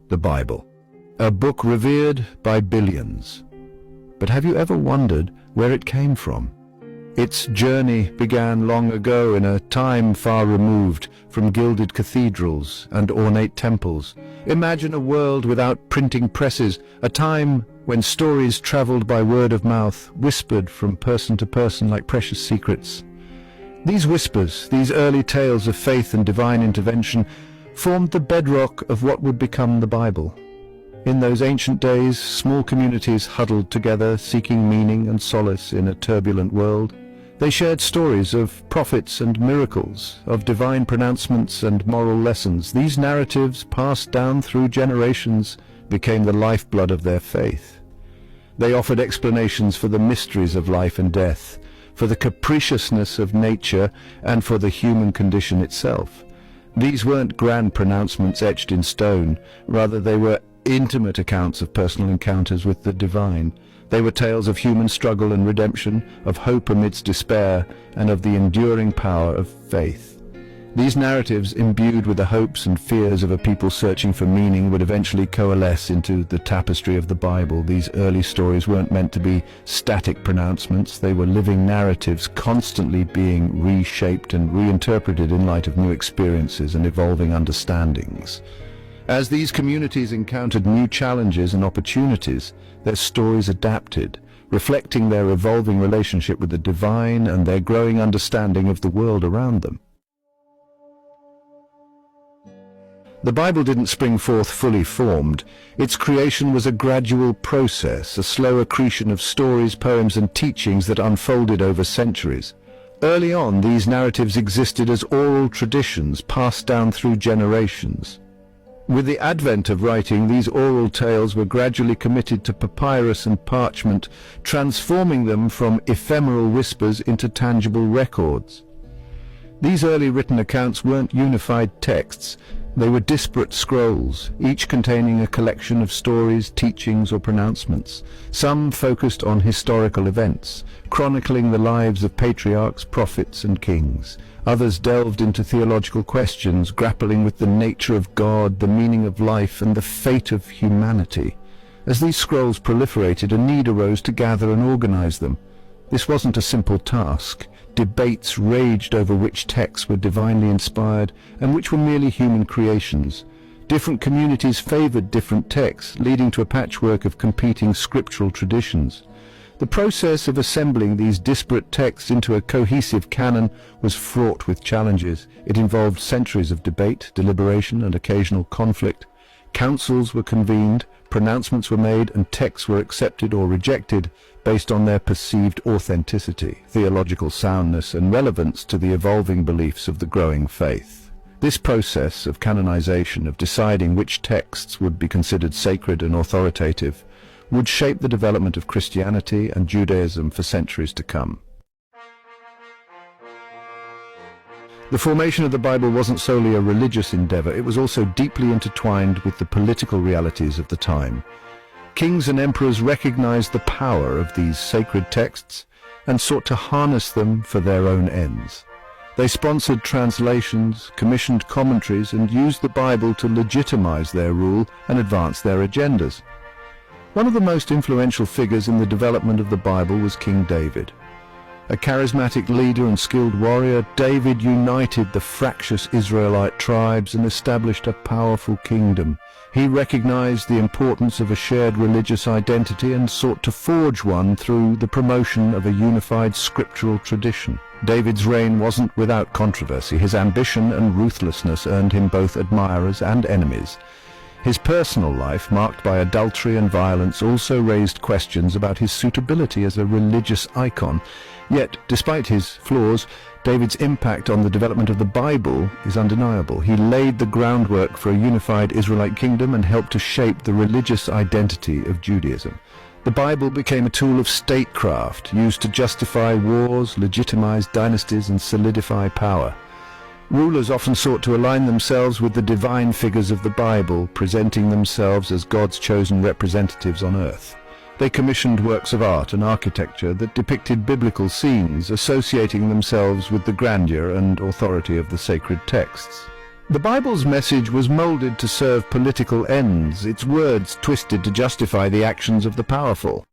The Bible, a book revered by billions. But have you ever wondered where it came from? Its journey began long ago in a time far removed from gilded cathedrals and ornate temples. Imagine a world without printing presses, a time when stories traveled by word of mouth, whispered from person to person like precious secrets. These whispers, these early tales of faith and divine intervention, formed the bedrock of what would become the Bible. In those ancient days, small communities huddled together, seeking meaning and solace in a turbulent world. They shared stories of prophets and miracles, of divine pronouncements and moral lessons. These narratives, passed down through generations, became the lifeblood of their faith. They offered explanations for the mysteries of life and death, for the capriciousness of nature, and for the human condition itself. These weren't grand pronouncements etched in stone. Rather, they were intimate accounts of personal encounters with the divine. They were tales of human struggle and redemption, of hope amidst despair, and of the enduring power of faith. These narratives, imbued with the hopes and fears of a people searching for meaning, would eventually coalesce into the tapestry of the Bible. These early stories weren't meant to be static pronouncements. They were living narratives, constantly being reshaped and reinterpreted in light of new experiences and evolving understandings. As these communities encountered new challenges and opportunities, their stories adapted, reflecting their evolving relationship with the divine and their growing understanding of the world around them. The Bible didn't spring forth fully formed. Its creation was a gradual process, a slow accretion of stories, poems, and teachings that unfolded over centuries. Early on, these narratives existed as oral traditions passed down through generations. With the advent of writing, these oral tales were gradually committed to papyrus and parchment, transforming them from ephemeral whispers into tangible records. These early written accounts weren't unified texts. They were disparate scrolls, each containing a collection of stories, teachings, or pronouncements. Some focused on historical events, chronicling the lives of patriarchs, prophets, and kings. Others delved into theological questions, grappling with the nature of God, the meaning of life, and the fate of humanity. As these scrolls proliferated, a need arose to gather and organize them. This wasn't a simple task. Debates raged over which texts were divinely inspired and which were merely human creations. Different communities favored different texts, leading to a patchwork of competing scriptural traditions. The process of assembling these disparate texts into a cohesive canon was fraught with challenges. It involved centuries of debate, deliberation, and occasional conflict. Councils were convened, pronouncements were made, and texts were accepted or rejected based on their perceived authenticity, theological soundness, and relevance to the evolving beliefs of the growing faith. This process of canonization, of deciding which texts would be considered sacred and authoritative, would shape the development of Christianity and Judaism for centuries to come. The formation of the Bible wasn't solely a religious endeavor, it was also deeply intertwined with the political realities of the time. Kings and emperors recognized the power of these sacred texts and sought to harness them for their own ends. They sponsored translations, commissioned commentaries, and used the Bible to legitimize their rule and advance their agendas. One of the most influential figures in the development of the Bible was King David. A charismatic leader and skilled warrior, David united the fractious Israelite tribes and established a powerful kingdom. He recognized the importance of a shared religious identity and sought to forge one through the promotion of a unified scriptural tradition. David's reign wasn't without controversy. His ambition and ruthlessness earned him both admirers and enemies. His personal life, marked by adultery and violence, also raised questions about his suitability as a religious icon. Yet, despite his flaws, David's impact on the development of the Bible is undeniable. He laid the groundwork for a unified Israelite kingdom and helped to shape the religious identity of Judaism. The Bible became a tool of statecraft, used to justify wars, legitimize dynasties, and solidify power. Rulers often sought to align themselves with the divine figures of the Bible, presenting themselves as God's chosen representatives on earth. They commissioned works of art and architecture that depicted biblical scenes, associating themselves with the grandeur and authority of the sacred texts. The Bible's message was molded to serve political ends, its words twisted to justify the actions of the powerful.